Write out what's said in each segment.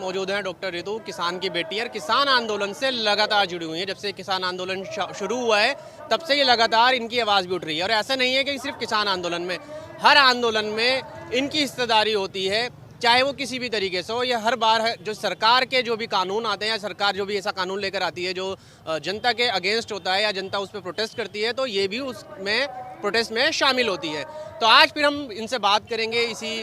मौजूद हैं डॉक्टर रितु, किसान की बेटी और किसान आंदोलन से लगातार जुड़ी हुई है। जब से किसान आंदोलन शुरू हुआ है तब से ये लगातार इनकी आवाज़ भी उठ रही है। और ऐसा नहीं है कि सिर्फ किसान आंदोलन में, हर आंदोलन में इनकी हिस्सेदारी होती है, चाहे वो किसी भी तरीके से हो। ये हर बार जो सरकार के जो भी कानून आते हैं या सरकार जो भी ऐसा कानून लेकर आती है जो जनता के अगेंस्ट होता है या जनता उस पर प्रोटेस्ट करती है, तो ये भी उसमें प्रोटेस्ट में शामिल होती है। तो आज फिर हम इनसे बात करेंगे इसी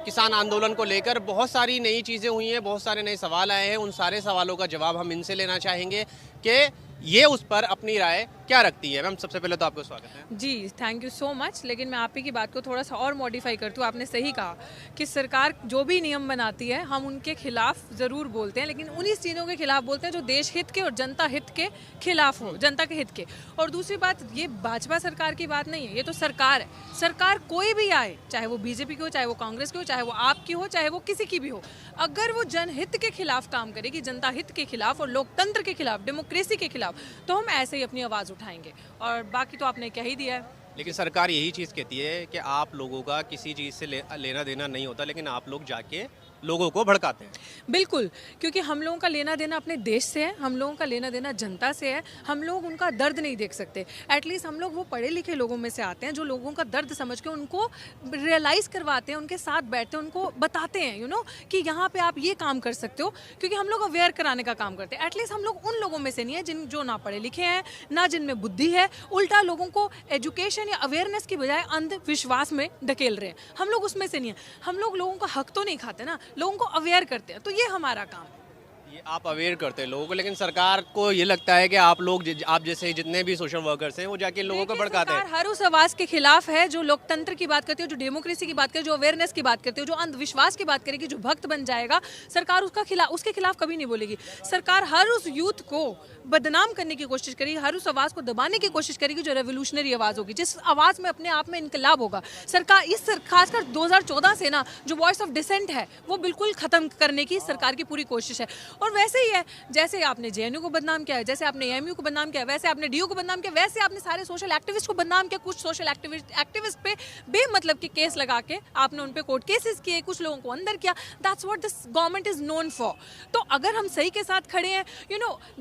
किसान आंदोलन को लेकर। बहुत सारी नई चीज़ें हुई हैं, बहुत सारे नए सवाल आए हैं। उन सारे सवालों का जवाब हम इनसे लेना चाहेंगे कि ये उस पर अपनी राय क्या रखती है। मैम, सबसे पहले तो आपको स्वागत है। जी, थैंक यू सो मच। लेकिन मैं आप ही की बात को थोड़ा सा और मॉडिफाई करती हूँ। आपने सही कहा कि सरकार जो भी नियम बनाती है हम उनके खिलाफ ज़रूर बोलते हैं, लेकिन उन्हीं चीज़ों के खिलाफ बोलते हैं जो देश हित के और जनता हित के खिलाफ हो, जनता के हित के। और दूसरी बात, ये भाजपा सरकार की बात नहीं है, ये तो सरकार है। सरकार कोई भी आए, चाहे वो बीजेपी की हो, चाहे वो कांग्रेस की हो, चाहे वो आपकी हो, चाहे वो किसी की भी हो, अगर वो जनहित के खिलाफ काम करेगी, जनता हित के खिलाफ और लोकतंत्र के खिलाफ, डेमोक्रेसी के खिलाफ, तो हम ऐसे ही अपनी आवाज़ उठाएंगे। और बाकी तो आपने कह ही दिया है। लेकिन सरकार यही चीज़ कहती है कि आप लोगों का किसी चीज़ से लेना देना नहीं होता, लेकिन आप लोग जाके लोगों को भड़काते हैं। बिल्कुल, क्योंकि हम लोगों का लेना देना अपने देश से है, हम लोगों का लेना देना जनता से है। हम लोग उनका दर्द नहीं देख सकते। एटलीस्ट हम लोग वो पढ़े लिखे लोगों में से आते हैं जो लोगों का दर्द समझ के उनको रियलाइज़ करवाते हैं, उनके साथ बैठते हैं, उनको बताते हैं कि यहाँ पे आप ये काम कर सकते हो, क्योंकि हम लोग अवेयर कराने का काम करते हैं। एटलीस्ट हम लोग उन लोगों में से नहीं है जो ना पढ़े लिखे हैं, ना जिनमें बुद्धि है, उल्टा लोगों को एजुकेशन या अवेयरनेस की बजाय अंधविश्वास में धकेल रहे हैं। हम लोग उसमें से नहीं है। हम लोग लोगों का हक तो नहीं खाते ना, लोगों को अवेयर करते हैं, तो ये हमारा काम है। ये आप अवेयर करते हैं लोगों को, लेकिन सरकार को ये लगता है कि आप जैसे जितने भी सोशल वर्कर्स हैं वो जाके लोगों को भड़काते हैं। सरकार हर उस आवाज़ के खिलाफ है जो लोकतंत्र की बात करती है, जो डेमोक्रेसी की बात करती है, जो अवेयरनेस की बात करती है, जो अंधविश्वास की बात करेगी, जो भक्त बन जाएगा, सरकार उसके खिलाफ कभी नहीं बोलेगी। सरकार हर उस यूथ को बदनाम करने की कोशिश करेगी, हर उस आवाज़ को दबाने की कोशिश करेगी जो रेवोल्यूशनरी आवाज़ होगी, जिस आवाज़ में अपने आप में इनकलाब होगा। सरकार खासकर 2014 से ना जो वॉइस ऑफ डिसेंट है वो बिल्कुल ख़त्म करने की सरकार की पूरी कोशिश है। और वैसे ही है, जैसे आपने जेएनयू को बदनाम किया है, जैसे आपने एएमयू को बदनाम किया, वैसे आपने डीयू को बदनाम किया, वैसे आपने सारे सोशल एक्टिविस्ट को बदनाम किया। कुछ सोशल एक्टिविस्ट पे बेमतलब के केस लगा के आपने उन पे कोर्ट केसेस किए, कुछ लोगों को अंदर किया। That's what this government is known for. तो अगर हम सही के साथ खड़े हैं,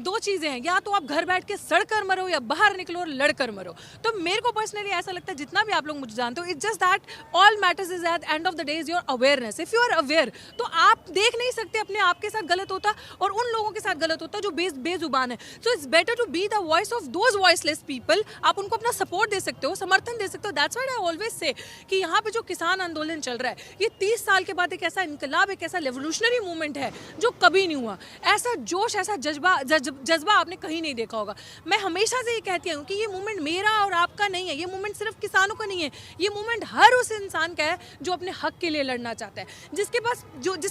दो चीजें हैं, या तो आप घर बैठ के सड़ कर मरो या बाहर निकलो और लड़ कर मरो। तो मेरे को पर्सनली ऐसा लगता है, जितना भी आप लोग मुझे जानते हो, it's just that all matters is at end of the day is your awareness. If you are aware तो आप देख नहीं सकते अपने आप के साथ गलत होता और उन लोगों के साथ गलत होता जो बेजुबान है। So it's better to be the voice of those voiceless people. आप उनको अपना सपोर्ट दे सकते हो, समर्थन दे सकते हो। That's what I always say कि यहाँ पे जो किसान आंदोलन चल रहा है, ये 30 साल के बाद एक ऐसा इनकलाब, एक ऐसा रेवोल्यूशनरी मूवमेंट है जो कभी नहीं हुआ। ऐसा जोश, ऐसा जज्बा आपने कहीं नहीं देखा होगा। मैं हमेशा से ये कहती हूँ कि ये मूवमेंट मेरा और आपका नहीं है, ये मूवमेंट सिर्फ किसानों का नहीं है, ये मूवमेंट हर उस इंसान का है जो अपने हक के लिए लड़ना चाहता है, जिसके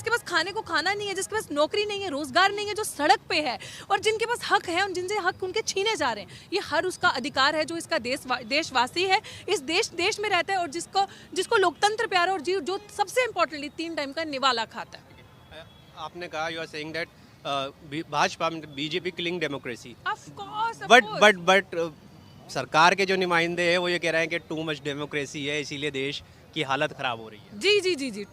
पास खाने को खाना नहीं है, जिसके पास नौकरी नहीं है, रोजगार नहीं है, जो सड़क पे है और जिनके पास हक है और जिनसे हक उनके छीने जा रहे हैं। ये हर उसका अधिकार है जो इसका देशवासी है, इस देश में रहता है और जिसको लोकतंत्र प्यारा और जो सबसे इम्पोर्टेंटली 3 टाइम का निवाला खाता है। आपने कहा you are saying that Bhajpa BJP killing democracy, of course, but सरकार के जो नुमाइंदे हैं वो ये कह रहे हैं कि टू मच डेमोक्रेसी है, इसीलिए देश की हालत खराब हो रही है। जी।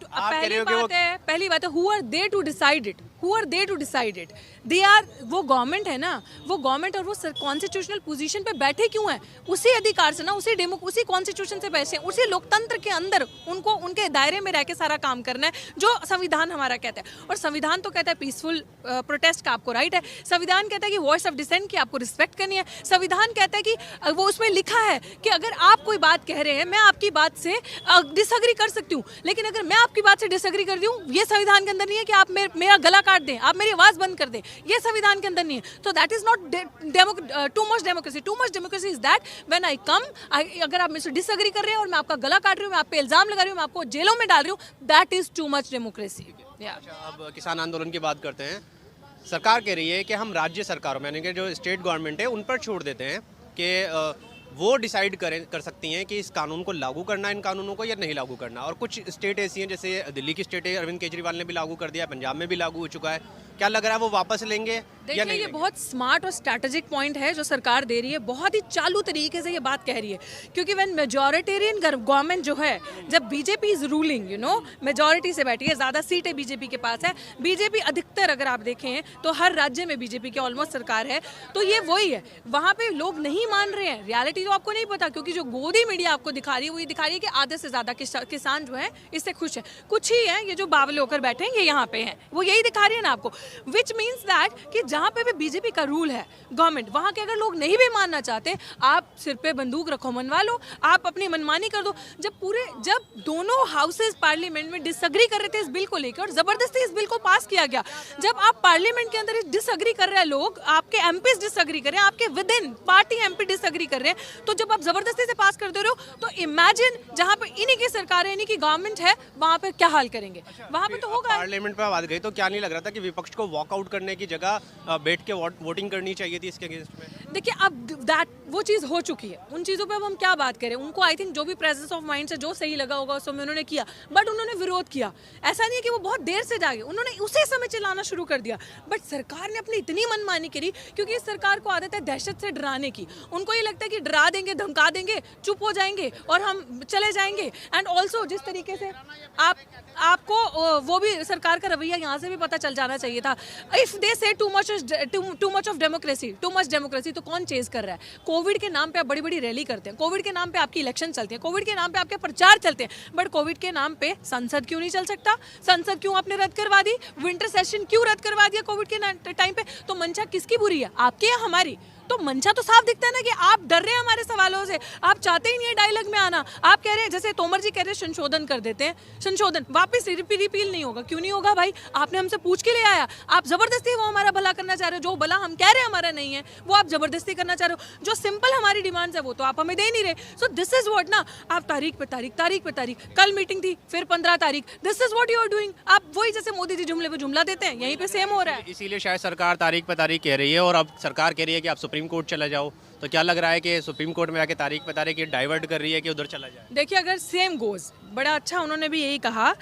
पहली बात है, who are they to decide it? Who are they to decide it? They are, वो गवर्नमेंट है ना, वो गवर्नमेंट और वो कॉन्स्टिट्यूशनल पोजीशन पे बैठे क्यों हैं? उसी अधिकार से ना, उसी कॉन्स्टिट्यूशन से बैठे हैं, उसी लोकतंत्र के अंदर उनको उनके दायरे में रह के सारा काम करना है जो संविधान हमारा कहता है। और संविधान तो कहता है पीसफुल प्रोटेस्ट का आपको राइट है, संविधान कहता है कि वॉइस ऑफ डिसेंट की आपको रिस्पेक्ट करनी है, संविधान कहता है कि वो उसमें लिखा है कि अगर आप कोई बात कह रहे हैं, मैं आपकी बात से डिसएग्री कर सकती हूँ, लेकिन अगर मैं आपकी बात से डिसएग्री कर दूँ, ये संविधान के अंदर नहीं है कि आप मेरा गला काट दें, आप मेरी आवाज बंद कर दें, ये संविधान के अंदर नहीं है। तो that is not too much democracy. Too much democracy is that when I come, अगर आप मुझसे डिसएग्री कर रहे हैं और मैं आपका गला काट रही हूँ, मैं आप पे इल्जाम लगा रही हूँ, मैं आपको जेलों में डाल रही हूँ, that is to much democracy. अच्छा, अब किसान आंदोलन की बात करते हैं। सरकार कह रही है कि हम राज्य सरकारों, यानी कि जो स्टेट गवर्नमेंट है, उन पर छोड़ देते हैं कि वो डिसाइड कर सकती हैं कि इस कानून को लागू करना है, इन कानूनों को, या नहीं लागू करना। और कुछ स्टेट ऐसी हैं, जैसे दिल्ली की स्टेट है, अरविंद केजरीवाल ने भी लागू कर दिया, पंजाब में भी लागू हो चुका है। क्या लग रहा है वो वापस लेंगे या देखिए नहीं ये लेंगे? बहुत स्मार्ट और स्ट्रैटेजिक पॉइंट है जो सरकार दे रही है, बहुत ही चालू तरीके से ये बात कह रही है, क्योंकि व्हेन मेजॉरिटेरियन गवर्नमेंट जो है, जब बीजेपी इज रूलिंग, मेजॉरिटी से बैठी है, ज़्यादा सीटें बीजेपी के पास है, बीजेपी अधिकतर अगर आप देखें तो हर राज्य में बीजेपी की ऑलमोस्ट सरकार है, तो ये वही है, वहाँ पे लोग नहीं मान रहे हैं। रियलिटी तो आपको नहीं पता, क्योंकि जो गोदी मीडिया आपको दिखा रही है वो ये दिखा रही है कि आधे से ज़्यादा किसान जो है इससे खुश है, कुछ ही है ये जो बावले होकर बैठे हैं ये यहाँ पे हैं, वो यही दिखा रही है ना आपको, विच मीन्स दैट कि जहाँ पे भी बीजेपी का रूल है गवर्नमेंट, वहाँ के अगर लोग नहीं भी मानना चाहते, आप सिर पे बंदूक रखो, मनवा लो, आप अपनी मनमानी कर दो। जब दोनों हाउसेज पार्लियामेंट में डिसएग्री कर रहे थे इस बिल को लेकर और जबरदस्ती इस बिल को पास किया गया, जब आप पार्लियामेंट के अंदर डिसएग्री कर रहे हैं, लोग आपके एमपीज डिसएग्री कर रहे हैं, आपके with in party MP disagree कर रहे हैं, तो जब आप जबरदस्ती से पास कर दे रहे हो, तो इमेजिन जहाँ पे इन्हीं की सरकार है, इन्हीं की गवर्नमेंट है, वहाँ पे क्या हाल करेंगे, वहाँ पे तो होगा। पार्लियामेंट पे बात गई तो क्या नहीं लग रहा था कि विपक्ष को वॉकआउट करने की जगह बैठ के वोटिंग करनी चाहिए थी इसके अगेंस्ट में? देखिए अब वो चीज़ हो चुकी है, उन चीज़ों पे अब हम क्या बात करें, उनको आई थिंक जो भी प्रेजेंस ऑफ माइंड से जो सही लगा होगा उस समय उन्होंने किया, बट उन्होंने विरोध किया, ऐसा नहीं है कि वो बहुत देर से जागे, उन्होंने उसी समय चलाना शुरू कर दिया, बट सरकार ने अपनी इतनी मनमानी करी, क्योंकि इस सरकार को आदत है दहशत से डराने की, उनको ये लगता है कि डरा देंगे, धमका देंगे, चुप हो जाएंगे और हम चले जाएंगे। एंड ऑल्सो जिस तरीके से आपको वो भी सरकार का रवैया यहाँ से भी पता चल जाना चाहिए था। इफ दे से टू मच ऑफ डेमोक्रेसी, तो कौन चेज कर रहा है? कोविड के नाम पे आप बड़ी बड़ी रैली करते हैं, कोविड के नाम पे आपकी इलेक्शन चलती है, कोविड के नाम पे आपके प्रचार चलते हैं, बट कोविड के नाम पे संसद क्यों नहीं चल सकता? संसद क्यों आपने रद्द करवा दी? विंटर सेशन क्यों रद्द करवा दिया कोविड के टाइम पे? तो मंशा किसकी बुरी है, आपकी या हमारी? तो मंशा तो साफ दिखता है ना कि आप डर रहे हैं हमारे सवालों से, आप चाहते ही नहीं है डायलॉग में आना। आप कह रहे हैं, जैसे तोमर जी कह रहे हैं संशोधन कर देते हैं, संशोधन वापस रिपील नहीं होगा, क्यों नहीं होगा भाई? आपने हमसे पूछ के ले आया, आप जबरदस्ती वो हमारा भला करना चाह रहे हो, जो भला हम कह रहे हैं हमारा नहीं है वो आप जबरदस्ती करना चाह रहे हो, जो सिंपल हमारी डिमांड्स है वो तो आप हमें दे नहीं रहे। सो दिस इज व्हाट ना, आप तारीख पे तारीख, कल मीटिंग थी, फिर 15 तारीख, this is what you are doing. आप वही जैसे मोदी जी जुमले पे जुमला देते हैं, यहीं पे सेम हो रहा है। इसीलिए शायद सरकार तारीख पे तारीख कह रही है, और अब सरकार कह रही है कि आप सुप्रीम कोर्ट चले जाओ, तो क्या लग रहा है कि सुप्रीम कोर्ट में आके तारीख पे तारीख ये डाइवर्ट कर रही है कि उधर चला जाए? देखिए अगर सेम गोज, बड़ा अच्छा उन्होंने भी यही कहा,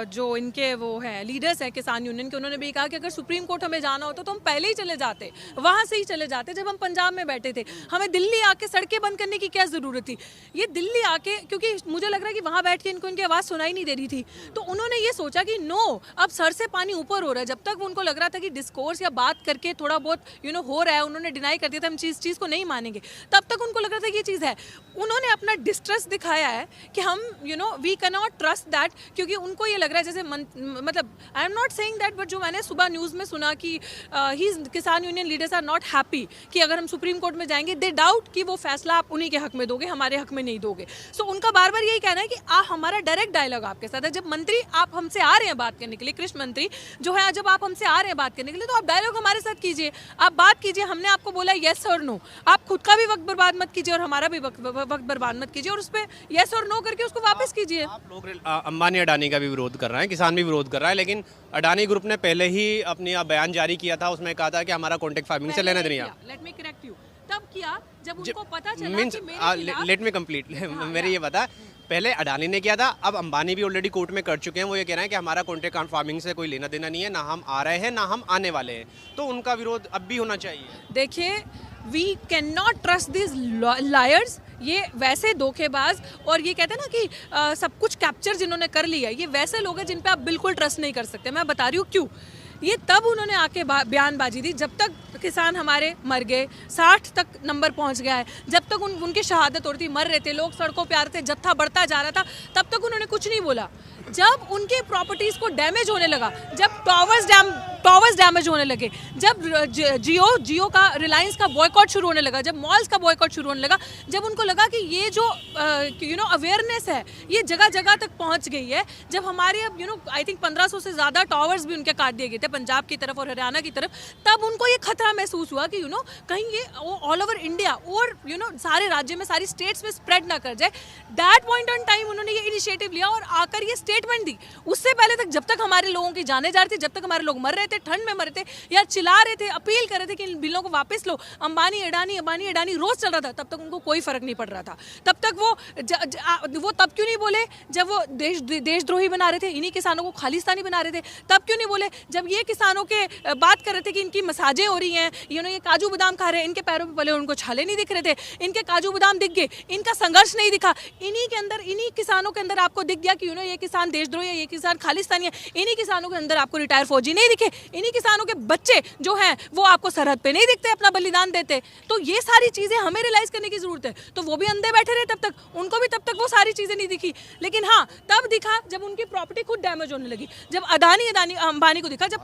जो इनके वो हैं लीडर्स हैं किसान यूनियन के, उन्होंने भी कहा कि अगर सुप्रीम कोर्ट हमें जाना होता तो हम पहले ही चले जाते, वहाँ से ही चले जाते जब हम पंजाब में बैठे थे, हमें दिल्ली आके सड़कें बंद करने की क्या ज़रूरत थी? ये दिल्ली आके, क्योंकि मुझे लग रहा है कि वहाँ बैठ के इनको इनकी आवाज़ सुनाई नहीं दे रही थी, तो उन्होंने ये सोचा कि नो, अब सर से पानी ऊपर हो रहा है। जब तक उनको लग रहा था कि डिस्कोर्स या बात करके थोड़ा बहुत हो रहा है, उन्होंने डिनाई कर दिया था हम चीज़ को नहीं मानेंगे, तब तक उनको लग रहा था कि ये चीज़ है। उन्होंने अपना डिस्ट्रेस दिखाया है कि हम we can not trust that, क्योंकि उनको ये लग रहा है जैसे मतलब I am not saying that, but जो मैंने सुबह न्यूज़ में सुना कि किसान union leaders are not happy कि अगर हम सुप्रीम कोर्ट में जाएंगे, दे डाउट कि वो फैसला आप उन्हीं के हक में दोगे, हमारे हक में नहीं दोगे। सो उनका बार बार यही कहना है कि हमारा डायरेक्ट डायलॉग आपके साथ है। जब मंत्री आप हमसे आ रहे हैं बात करने के लिए, कृषि मंत्री जो है, जब आप हमसे आ रहे हैं बात करने के लिए, तो आप डायलॉग हमारे साथ कीजिए, आप बात कीजिए। हमने आपको बोला येस और नो, आप खुद का भी वक्त बर्बाद मत कीजिए और हमारा भी वक्त बर्बाद मत कीजिए, और उस पर येस और नो करके उसको वापस कीजिए। आप लोग अंबानी अडानी का भी विरोध कर रहे हैं, किसान भी विरोध कर रहा है, लेकिन अडानी ग्रुप ने पहले ही अपनी बयान जारी किया था, उसमें कहा था कि हमारा कॉन्ट्रैक्ट फार्मिंग से लेना देना। लेट मी करेक्ट यू, तब किया जब उनको पता चला कि मेरे खिलाफ, लेट मी कंप्लीट, मेरे ये बता, पहले अडानी ने किया था, अब अंबानी भी ऑलरेडी कोर्ट में कर चुके हैं। वो ये कह रहे हैं कि हमारा कॉन्ट्रैक्ट फार्मिंग से कोई लेना देना नहीं है, ना हम आ रहे हैं ना हम आने वाले हैं, तो उनका विरोध अब भी होना चाहिए। देखिए we can not trust this liars, ये वैसे धोखेबाज, और ये कहते हैं ना कि सब कुछ कैप्चर जिन्होंने कर लिया, ये वैसे लोग हैं जिन पे आप बिल्कुल ट्रस्ट नहीं कर सकते। मैं बता रही हूँ क्यों। ये तब उन्होंने आके बयानबाजी दी जब तक किसान हमारे मर गए, 60 तक नंबर पहुंच गया है, जब तक उनकी शहादत हो रही थी, मर रहे थे लोग, सड़कों पे आ रहे थे, जत्था बढ़ता जा रहा था, तब तक उन्होंने कुछ नहीं बोला। जब उनके प्रॉपर्टीज़ को डैमेज होने लगा, जब टॉवर्स डैमेज होने लगे, जब जियो का, रिलायंस का बॉयकॉट शुरू होने लगा, जब मॉल्स का बॉयकॉट शुरू होने लगा, जब उनको लगा कि ये जो अवेयरनेस है ये जगह जगह तक पहुंच गई है, जब हमारे अब आई थिंक 1500 से ज़्यादा टॉवर्स भी उनके काट दिए गए थे पंजाब की तरफ और हरियाणा की तरफ, तब उनको ये खतरा महसूस हुआ कि कहीं ये ऑल ओवर इंडिया और सारे राज्य में, सारी स्टेट्स में स्प्रेड ना कर जाए। दैट पॉइंट ऑन टाइम उन्होंने ये इनिशिएटिव लिया और आकर ये स्टेटमेंट दी। उससे पहले तक जब तक हमारे लोगों की जाने जा रही थी, जब तक हमारे लोग मर रहे थे, थे, ठंड में मर रहे थे, या चिल्ला रहे थे, अपील कर रहे थे कि इन बिलों को वापस लो, अंबानी अडानी रोज चल रहा था, तब तक उनको कोई फर्क नहीं पड़ रहा था। तब तक वो तब क्यों नहीं बोले जब वो देशद्रोही बना रहे थे, इन्हीं किसानों को खालिस्तानी बना रहे थे? तब क्यों नहीं बोले जब ये किसानों के बात कर रहे थे कि इनकी मसाजें हो रही हैं, ये काजू बादाम खा रहे हैं, इनके पैरों पे पले उनको छाले नहीं दिख रहे थे, इनके काजू बादाम दिख गए, इनका संघर्ष नहीं दिखा, इन्हीं किसानों के अंदर आपको दिख गया कि ये किसान देशद्रोही है, ये किसान खालिस्तानी है, इन्हीं किसानों के अंदर आपको रिटायर फौजी नहीं दिखे, इन्हीं किसानों के बच्चे जो हैं वो आपको सरहद पे नहीं दिखते, अपना बलिदान देते। तो ये सारी चीजें हमें रियलाइज करने की जरूरत है। तो वो भी अंधे बैठे रहे तब तक, उनको भी तब तक वो सारी चीजें नहीं दिखी। लेकिन हाँ, तब दिखा जब उनकी प्रॉपर्टी खुद डैमेज होने लगी, जब अंबानी को दिखा, जब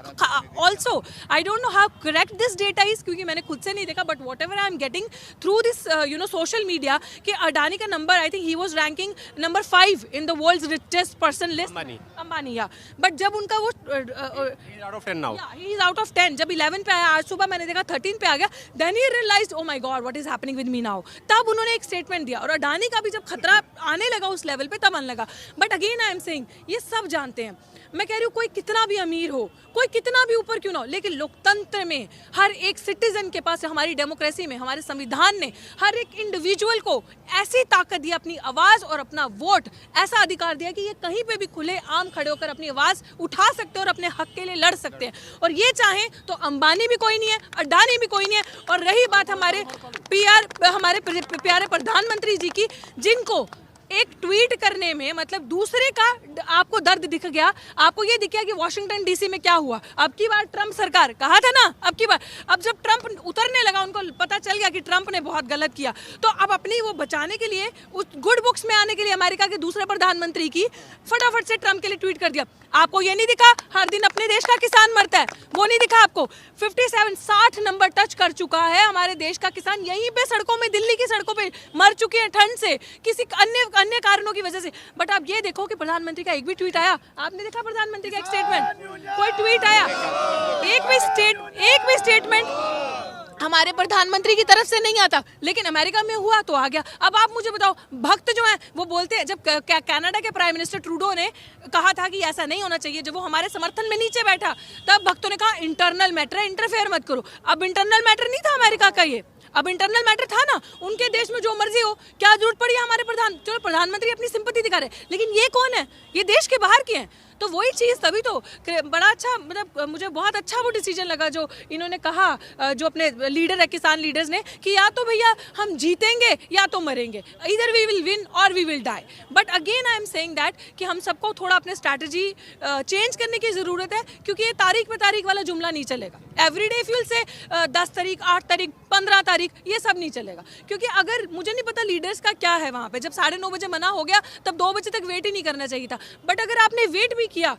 also I don't know how correct this data is, क्योंकि मैंने खुद से नहीं देखा, but whatever I am getting through this social media कि अडानी का number, I think he was ranking number 5 in the world's richest person list, Ambani, या but जब उनका वो out of 10 now, he is out of 10, जब 11 पे आया, आज सुबह मैंने देखा 13 पे आ गया, then he realized oh my god what is happening with me now. तब उन्होंने एक स्टेटमेंट दिया, और अडानी का भी जब खतरा आने लगा उस लेवल पे, तब आने लगा। But again I am saying, ये सब जानते हैं, मैं कह रही हूँ कोई कितना भी अमीर हो, कोई कितना भी ऊपर क्यों ना हो, लेकिन लोकतंत्र में हर एक सिटीजन के पास, हमारी डेमोक्रेसी में, हमारे संविधान ने हर एक इंडिविजुअल को ऐसी ताकत दी, अपनी आवाज और अपना वोट ऐसा अधिकार दिया कि ये कहीं पे भी खुले आम खड़े होकर अपनी आवाज उठा सकते हैं और अपने हक के लिए लड़ सकते हैं। और ये चाहें तो अंबानी भी कोई नहीं है, अडानी भी कोई नहीं है। और रही बात हमारे प्यारे प्रधानमंत्री जी की, जिनको एक ट्वीट करने में, मतलब दूसरे का आपको दर्द दिख गया, आपको ये दिख गया कि वॉशिंगटन डीसी में क्या हुआ। अब की बार ट्रंप सरकार, कहा था ना, अब की बार, अब जब ट्रंप उतरने लगा, उनको पता चल गया कि ट्रंप ने बहुत गलत किया, तो अब अपनी वो बचाने के लिए, उस गुड बुक्स में आने के लिए अमेरिका के दूसरे प्रधानमंत्री की फटाफट से ट्रंप के लिए ट्वीट कर दिया। आपको ये नहीं दिखा हर दिन अपने देश का किसान मरता है? वो नहीं दिखा आपको? 60 नंबर टच कर चुका है हमारे देश का किसान, यहीं पे सड़कों में, दिल्ली की सड़कों पे मर चुके हैं ठंड से, किसी अन्य कारणों की वजह से। बट आप ये देखो कि प्रधानमंत्री का एक भी ट्वीट आया? आपने देखा प्रधानमंत्री का एक स्टेटमेंट? कोई ट्वीट आया? एक भी स्टेटमेंट हमारे प्रधानमंत्री की तरफ से नहीं आता। लेकिन अमेरिका में हुआ तो आ गया। अब आप मुझे बताओ, भक्त जो हैं वो बोलते हैं, जब कनाडा के प्राइम मिनिस्टर ट्रूडो ने कहा था कि ऐसा नहीं होना चाहिए, जब वो हमारे समर्थन में नीचे बैठा, तब भक्तों ने कहा इंटरनल मैटर है, इंटरफेयर मत करो। अब इंटरनल मैटर नहीं था अमेरिका का, ये अब इंटरनल मैटर था ना, उनके देश में जो मर्जी हो, क्या जरूरत पड़ी है हमारे चलो प्रधानमंत्री अपनी सिंपैथी दिखा रहे, लेकिन ये कौन है? ये देश के बाहर के हैं। तो वही चीज़, तभी तो बड़ा अच्छा, मतलब मुझे बहुत अच्छा वो डिसीजन लगा जो इन्होंने कहा, जो अपने लीडर है, किसान लीडर्स ने, कि या तो भैया हम जीतेंगे या तो मरेंगे, इधर वी विल विन और we will die. But again I am saying that कि हम सबको थोड़ा अपने स्ट्रैटेजी चेंज करने की ज़रूरत है, क्योंकि ये तारीख पे तारीख वाला जुमला नहीं चलेगा। एवरीडे इफ यूल से 10 तारीख, 8 तारीख, 15 तारीख, ये सब नहीं चलेगा। क्योंकि अगर, मुझे नहीं पता लीडर्स का क्या है वहाँ पे, जब 9:30 बजे मना हो गया, तब 2 बजे तक वेट ही नहीं करना चाहिए था। बट अगर आपने वेट भी किया,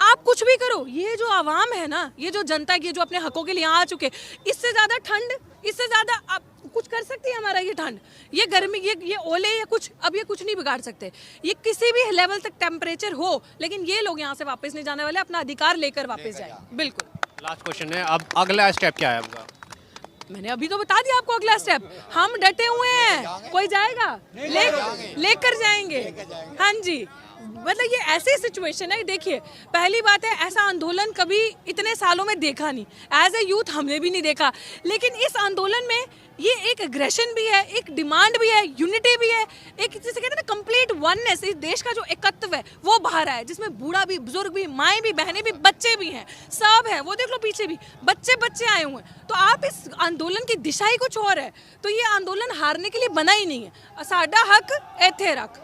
आप कुछ भी करो, ये जो आवाम है ना, ये जो जनता है, जो अपने हकों के लिए यहाँ आ चुके, इससे ज़्यादा ठंड, इससे ज़्यादा आप कुछ कर सकती है हमारा ये ठंड, ये गर्मी, ये ओले, ये कुछ, अब ये कुछ नहीं बिगाड़ सकते। ये किसी भी लेवल तक टेम्परेचर हो, लेकिन ये लोग यहाँ से वापस नहीं जाने वाले, अपना अधिकार लेकर वापस जाएंगे। बिल्कुल। लास्ट क्वेश्चन है, अब अगला स्टेप क्या है आपका? मैंने अभी तो बता दिया आपको अगला स्टेप, हम डटे हुए हैं, कोई जाएगा लेकर जाएंगे। हाँ जी, मतलब ये ऐसी सिचुएशन है, देखिए पहली बात है, ऐसा आंदोलन कभी इतने सालों में देखा नहीं, एज ए यूथ हमने भी नहीं देखा। लेकिन इस आंदोलन में ये एक एग्रेशन भी है, एक डिमांड भी है, यूनिटी भी है, एक जिसे कहते हैं ना कंप्लीट वननेस, इस देश का जो एकत्व है वो बाहर आया, जिसमें बूढ़ा भी, बुजुर्ग भी, माएँ भी, बहनें भी, बच्चे भी हैं, सब है। वो देख लो पीछे भी बच्चे आए हुए हैं। तो आप इस आंदोलन की दिशा ही कुछ और है। तो ये आंदोलन हारने के लिए बना ही नहीं है। साडा हक एथे रख।